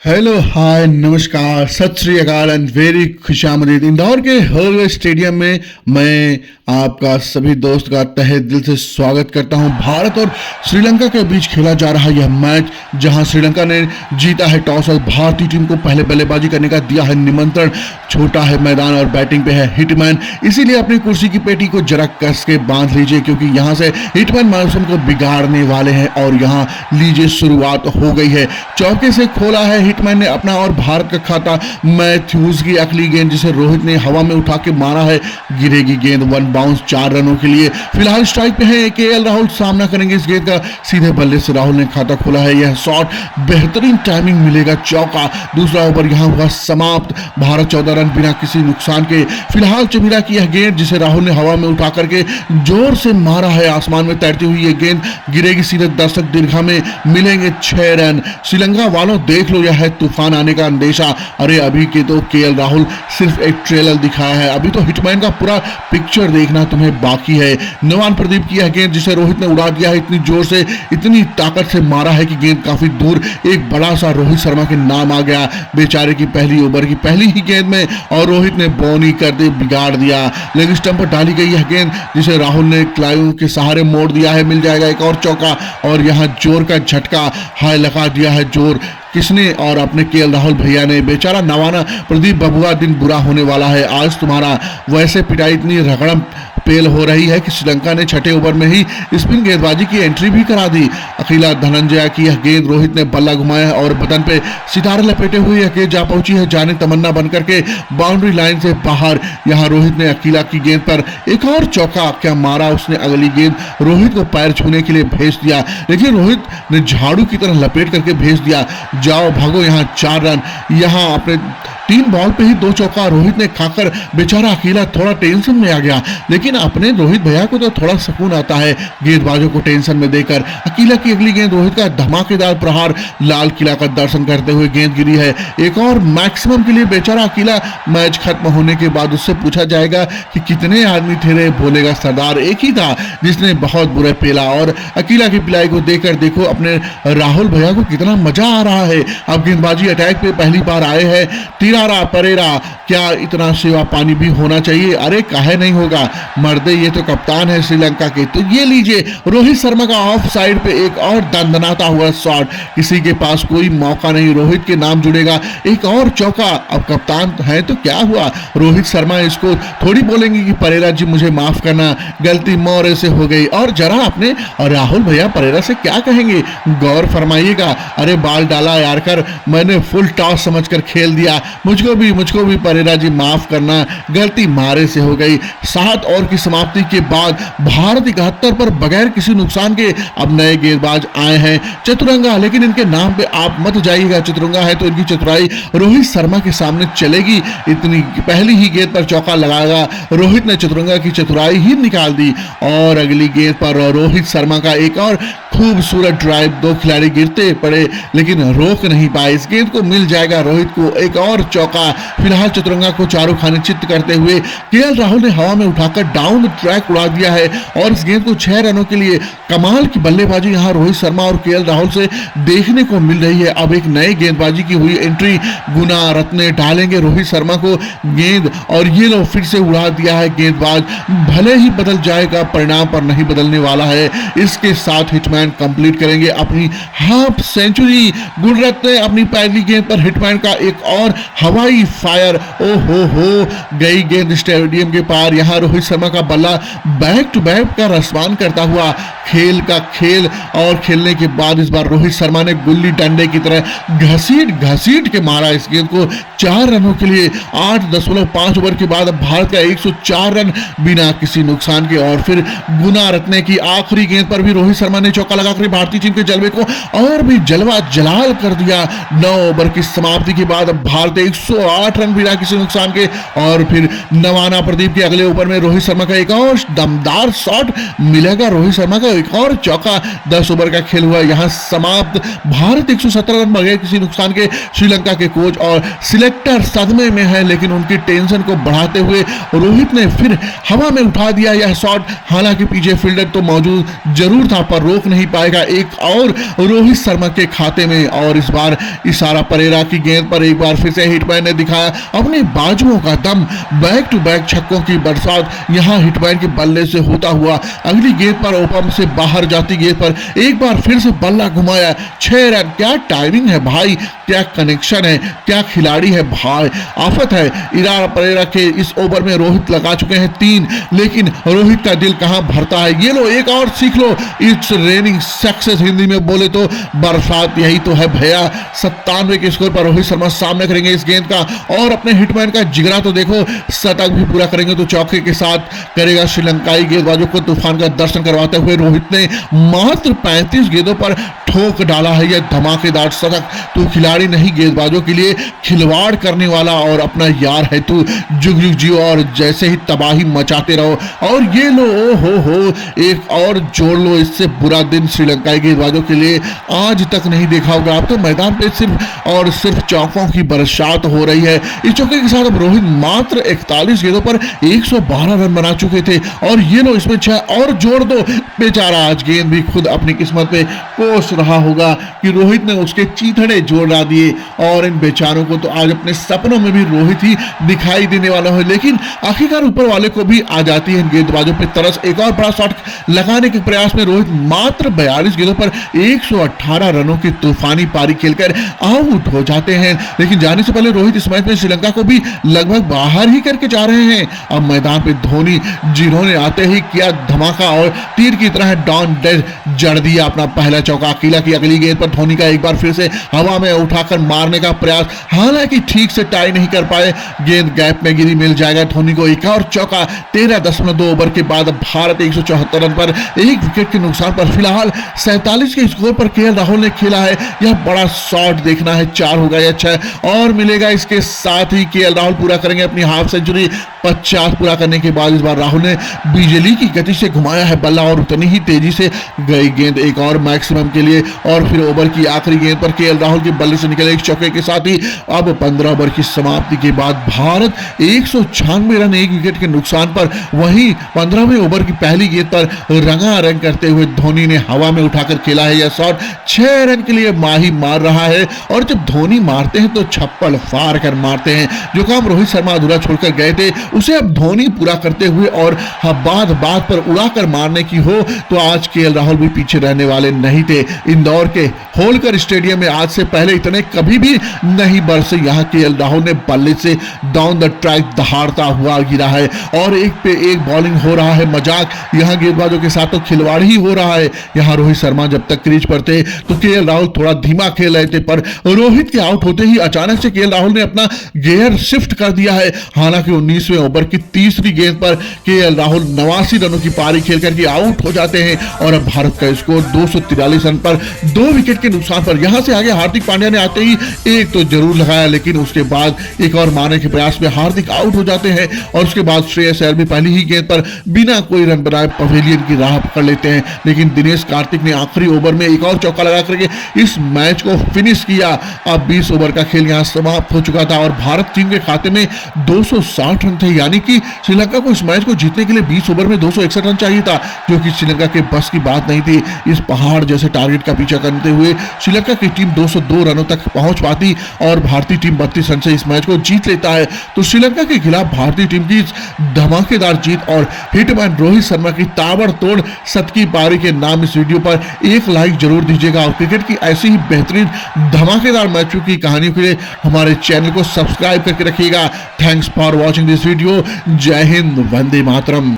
Hello hi नमस्कार सत श्री अकाल एंड वेरी खुशामदीद। इंदौर के हर्वे स्टेडियम में मैं आपका सभी दोस्त का तहे दिल से स्वागत करता हूं। भारत और श्रीलंका के बीच खेला जा रहा यह मैच, जहां श्रीलंका ने जीता है टॉस और भारतीय टीम को पहले बल्लेबाजी करने का दिया है निमंत्रण। छोटा है मैदान और बैटिंग पे है हिटमैन, इसीलिए अपनी कुर्सी की पेटी को जरा कस के बांध लीजिए, क्योंकि यहां से हिटमैन मौसम को बिगाड़ने वाले हैं। और यहां लीजिए शुरुआत हो गई है। चौके से खोला है हिटमैन ने अपना और भारत का खाता मैथ्यूज की अगली गेंद, जिसे रोहित ने हवा में उठा के मारा है, गिरेगी गेंद, वन बाउंस 4 रनों के लिए। फिलहाल स्ट्राइक पे है केएल राहुल, सामना करेंगे इस गेंद का। सीधे बल्ले से राहुल ने खाता खोला है, यह शॉट बेहतरीन टाइमिंग मिलेगा, चौका। दूसरा ओवर यहां हुआ समाप्त, भारत 14 रन बिना किसी नुकसान के। फिलहाल चमीरा की यह गेंद, जिसे राहुल ने हवा में उठा करके जोर से मारा है, आसमान में तैरती हुई यह गेंद गिरेगी सीधे दर्शक दीर्घा में, मिलेंगे 6 रन। श्रीलंका वालों देख लो, यह है तूफान आने का अंदेशा। अरे अभी के तो केएल राहुल सिर्फ एक ट्रेलर दिखाया है, अभी तो हिटमैन का पूरा पिक्चर देखना तुम्हें बाकी है। नवान प्रदीप की यह गेंद, जिसे रोहित ने उड़ा दिया है, इतनी जोर से इतनी ताकत से मारा है कि गेंद काफी दूर एक बड़ा सा रोहित शर्मा के नाम आ गया, बेचारे की पहली ओवर की पहली ही गेंद में, और रोहित ने बौनी कर दे बिगाड़ दिया। लेग स्टंप पर डाली गई यह गेंद, जिसे राहुल ने क्लाइव के सहारे मोड़ दिया है, मिल जाएगा एक और चौका। और यहां जोर का झटका हाय लगा दिया है जोर किसने, और अपने केएल राहुल भैया ने। बेचारा नवाना प्रदीप बबुआ, दिन बुरा होने वाला है आज तुम्हारा। वैसे पिटाई इतनी रगड़म पेल हो रही है कि श्रीलंका ने छठे ओवर में ही स्पिन गेंदबाजी की एंट्री भी करा दी। अखिला धनंजय की यह गेंद, रोहित ने बल्ला घुमाया है और बदन पे सितारे लपेटे हुए यह गेंद जा पहुंची है जाने तमन्ना बनकर के बाउंड्री लाइन से बाहर। यहां रोहित ने अखिला की गेंद पर एक और चौका क्या मारा उसने, अगली गेंद रोहित को पैर छूने के लिए भेज दिया, लेकिन रोहित ने झाड़ू की तरह लपेट करके भेज दिया, जाओ भागो। यहां 4 रन, यहां अपने 3 बॉल पे ही 2 चौका रोहित ने खाकर बेचारा अकेला थोड़ा टेंशन में आ गया। लेकिन अपने रोहित भैया को तो थोड़ा सुकून आता है गेंदबाजों को टेंशन में देकर। अकेला की अगली गेंद, रोहित का धमाकेदार प्रहार, लाल किला का दर्शन करते हुए गेंद गिरी है, एक और मैक्सिमम के लिए। बेचारा अकेला मैच खत्म होने के बाद उससे पूछा जाएगा कि कितने आदमी थे रे, बोलेगा सरदार एक ही था जिसने बहुत बुरे पेला। और अकेला की पिलाई को देकर देखो अपने राहुल भैया को कितना मजा आ रहा है। अब गेंदबाजी अटैक पे पहली बार आए हैं, तिरारा परेरा, क्या इतना सेवा पानी भी होना चाहिए? अरे काहे नहीं होगा, मर्दे ये तो कप्तान है श्रीलंका के। तो ये लीजिए रोहित शर्मा का ऑफ साइड पे एक और दंदनाता हुआ शॉट, किसी के पास कोई मौका नहीं, रोहित के नाम जुड़ेगा, एक और चौका। अब कप्तान है तो क्या हुआ, रोहित शर्मा इसको थोड़ी बोलेंगे कि परेरा जी मुझे माफ करना, गलती मोरे से हो गई। और जरा अपने और राहुल भैया परेरा से क्या कहेंगे, गौर फरमाइएगा। अरे बाल डाला यार कर, मैंने फुल टॉस समझकर खेल दिया, मुझको भी परेरा जी माफ करना, गलती मारे से हो गई। 7 ओवर की समाप्ति के बाद भारत 71 पर बगैर किसी नुकसान के अब नए गेंदबाज आए हैं, चतुरंगा। लेकिन इनके नाम पे आप मत जाइएगा, चतुरंगा है तो इनकी चतुराई रोहित शर्मा के सामने चलेगी। इतनी पहली ही गेंद पर चौका लगाएगा रोहित ने, चतुरंगा की चतुराई ही निकाल दी। और अगली गेंद पर रोहित शर्मा का एक और खूबसूरत ड्राइव, 2 खिलाड़ी गिरते पड़े लेकिन रोक नहीं पाए, इस गेंद को मिल जाएगा रोहित को एक और चौका। फिलहाल चतुरंगा को चारों खाने चित्त करते हुए केएल राहुल ने हवा में उठाकर डाउन द ट्रैक उड़ा दिया है, और इस गेंद को 6 रनों के लिए। कमाल की बल्लेबाजी यहां रोहित शर्मा और केएल राहुल से देखने को मिल रही है। अब एक नए गेंदबाजी की हुई एंट्री, गुना रत्ने डालेंगे रोहित शर्मा को गेंद, और ये लो फिर से उड़ा दिया है गेंदबाज। भले ही बदल जाएगा, परिणाम पर नहीं बदलने वाला है। इसके साथ हिटमैन कंप्लीट करेंगे अपनी हाफ सेंचुरी। गुणरत्ने अपनी पहली गेंद पर हिटमैन का एक और हवाई फायर, ओ हो गई गेंद स्टेडियम के पार। यहां रोहित शर्मा का बल्ला बैक टू बैक का रसमान करता हुआ खेल का खेल, और खेलने के बाद इस बार रोहित शर्मा ने गुल्ली डंडे की तरह घसीट के मारा इस गेंद को 4 रनों के लिए। 8.5 ओवर के बाद भारत का 104 रन बिना किसी नुकसान के। और फिर गुना रत्ने की आखिरी गेंद पर भी रोहित शर्मा ने चौका लगाकर भारतीय टीम के जलवे को और भी जलवा जलाल कर दिया। 9 ओवर की समाप्ति के बाद भारत 108 रन बिना किसी नुकसान के। और फिर नवाना प्रदीप के अगले ओवर में रोहित शर्मा का एक और दमदार शॉट मिलेगा, रोहित शर्मा का एक और चौका, 10 ओवर का खेल हुआ यहाँ समाप्त। भारत 117 रन बगैर किसी नुकसान के। श्रीलंका के कोच और सिलेक्टर सदमे में है, लेकिन उनकी टेंशन को बढ़ाते हुए रोहित ने फिर हवा में उठा दिया यह शॉट। हालांकि पीछे फील्डर तो मौजूद जरूर था पर रोक नहीं पाएगा। एक और रोहित शर्मा के खाते में, और इस बार इशारा परेरा की गेंद पर एक बार फिर से हिटमैन ने दिखाया अपने बाजुओं का दम। बैक टू बैक छक्कों की बरसात यहां हिटमैन के बल्ले से होता हुआ अगली गेंद पर ओपन से बाहर जाती गेंद पर एक बार फिर से बल्ला घुमाया। 6 रन। क्या टाइमिंग है भाई, क्या कनेक्शन है, क्या खिलाड़ी है भाई, आफत है। इशारा परेरा के इस ओवर में रोहित लगा चुके हैं 3, लेकिन रोहित का दिल कहां भरता है। ये लो एक और सीख लो, इट्स रेनिंग सक्सेस, हिंदी में बोले तो बरसात यही तो है भैया। 97 के स्कोर पर रोहित शर्मा सामना करेंगे इस गेंद का, और अपने हिटमैन का जिगरा तो देखो, शतक भी पूरा करेंगे तो चौके के साथ करेगा श्रीलंकाई गेंदबाजों को तूफान का दर्शन करवाते हुए रोहित ने मात्र 35 गेंदों पर ठोक डाला है यह धमाकेदार शतक। तू खिलाड़ी नहीं, गेंदबाजों के लिए खिलवाड़ करने वाला और अपना यार है तू। जुग जुग जियो और जैसे ही तबाही मचाते रहो। और ये लो, ओ हो एक और जोड़ लो, इससे बुरा दिन श्रीलंकाई गेंदबाजों के लिए आज तक नहीं देखा होगा। अब तो मैदान पे सिर्फ और सिर्फ चौकों की बरसात हो रही है। इस चौके के साथ अब रोहित मात्र 41 गेंदों पर 112 रन बना चुके थे, और ये लो इसमें 6 और जोड़ दो। बेचारा आज गेंद भी खुद अपनी किस्मत पे कोस रहा होगा कि रोहित ने उसके चीथड़े जोड़ा दिए, और इन बेचारों को तो आज अपने सपनों में भी रोहित ही दिखाई देने वाला है। लेकिन आखिरकार ऊपर वाले को भी आ जाती है इन गेंदबाजों पे तरस। एक और बड़ा शॉट लगाने के प्रयास में रोहित मात्र 42 गेंदों पर 118 रनों की तूफानी पारी खेलकर आउट हो जाते हैं। लेकिन जाने से पहले रोहित इस मैच में श्रीलंका को भी लगभग बाहर ही करके जा रहे हैं। अब मैदान पे धोनी, जिन्होंने आते ही किया धमाका और तीर की तरह डॉन डेड जड़ दिया अपना पहला चौका। अकेला की अगली गेंद पर धोनी का एक बार फिर से हवा में उठाकर मारने का प्रयास, हालांकि ठीक से टाई नहीं कर पाए, गेंद गैप में गिरी। मिल जाएगा धोनी को एक और चौका। 13.2 ओवर के बाद भारत 174 रन पर 1 विकेट के नुकसान पर फिलहाल 47 के स्कोर पर केएल राहुल ने खेला है। यह बड़ा शॉट देखना है, 4 होगा या 6 और मिलेगा। इसके साथ ही केएल राहुल पूरा करेंगे अपनी हाफ सेंचुरी। 50 पूरा करने के बाद इस बार राहुल ने बिजली की गति से घुमाया है बल्ला, और उतनी ही तेजी से गई गेंद एक और मैक्सिमम के लिए। और फिर ओवर की आखिरी गेंद पर केएल राहुल के बल्ले से निकले एक चौके के साथ ही अब 15 ओवर की समाप्ति के बाद भारत 196 रन 1 विकेट के नुकसान पर, वहीं 15वें ओवर की पहली गेंद पर रंगारंग करते हुए धोनी ने हवा में उठाकर खेला है यह शॉट। 6 रन के लिए माही मार रहा है, और जब धोनी मारते हैं तो छप्पड़ फाड़ कर मारते हैं। जो काम रोहित शर्मा अधूरा छोड़कर गए थे उसे अब धोनी पूरा करते हुए, और बात बात पर उड़ाकर मारने की हो तो आज केएल राहुल भी पीछे रहने वाले नहीं थे। इंदौर के होलकर स्टेडियम में आज से पहले इतने कभी भी नहीं बरसे। यहाँ केएल राहुल ने बल्ले से डाउन द ट्रैक दहाड़ता हुआ गिरा है, और एक पे एक बॉलिंग हो रहा है मजाक। यहाँ गेंदबाजों के साथ तो खिलवाड़ ही हो रहा है। यहाँ रोहित शर्मा जब तक क्रीज पर थे तो केएल राहुल थोड़ा धीमा खेल रहे थे, पर रोहित के आउट होते ही अचानक से केएल राहुल ने अपना गियर शिफ्ट कर दिया है। हालांकि 19वें ओवर की तीसरी गेंद पर केएल राहुल 89 रनों की पारी खेलकर के आउट हो जाते हैं, और अब भारत का स्कोर 243 रन पर 2 विकेट के नुकसान पर। यहां से आगे हार्दिक पांड्या ने आते ही एक तो जरूर लगाया, लेकिन उसके बाद एक और मारने के प्रयास में हार्दिक आउट हो जाते हैं, और उसके बाद श्रेयस अय्यर भी पहली ही गेंद पर बिना कोई रन बनाए पवेलियन की राह पकड़ लेते हैं। लेकिन दिनेश कार्तिक ने आखिरी ओवर में एक और चौका लगा करके इस मैच को फिनिश किया। अब 20 ओवर का खेल यहां समाप्त हो चुका था, और भारत टीम के खाते में 260 रन थे। यानी कि श्रीलंका को इस मैच को जीतने के लिए 20 ओवर में 261 रन चाहिए था, जो कि श्रीलंका के बस की बात नहीं थी। इस पहाड़ जैसे टारगेट का पीछा करते हुए श्रीलंका की टीम 202 रनों तक पहुंच पाती, और भारतीय टीम 32 रन से इस मैच को जीत लेता है। तो श्रीलंका के खिलाफ भारतीय टीम की धमाकेदार जीत और हिटमैन रोहित शर्मा की ताबड़तोड़ शतकीय पारी के नाम इस वीडियो पर एक लाइक जरूर दीजिएगा, और क्रिकेट की ऐसी ही बेहतरीन धमाकेदार मैचों की कहानियों के लिए हमारे चैनल को सब्सक्राइब करके रखिएगा। Thanks for watching this video. जय हिंद, वंदे मातरम।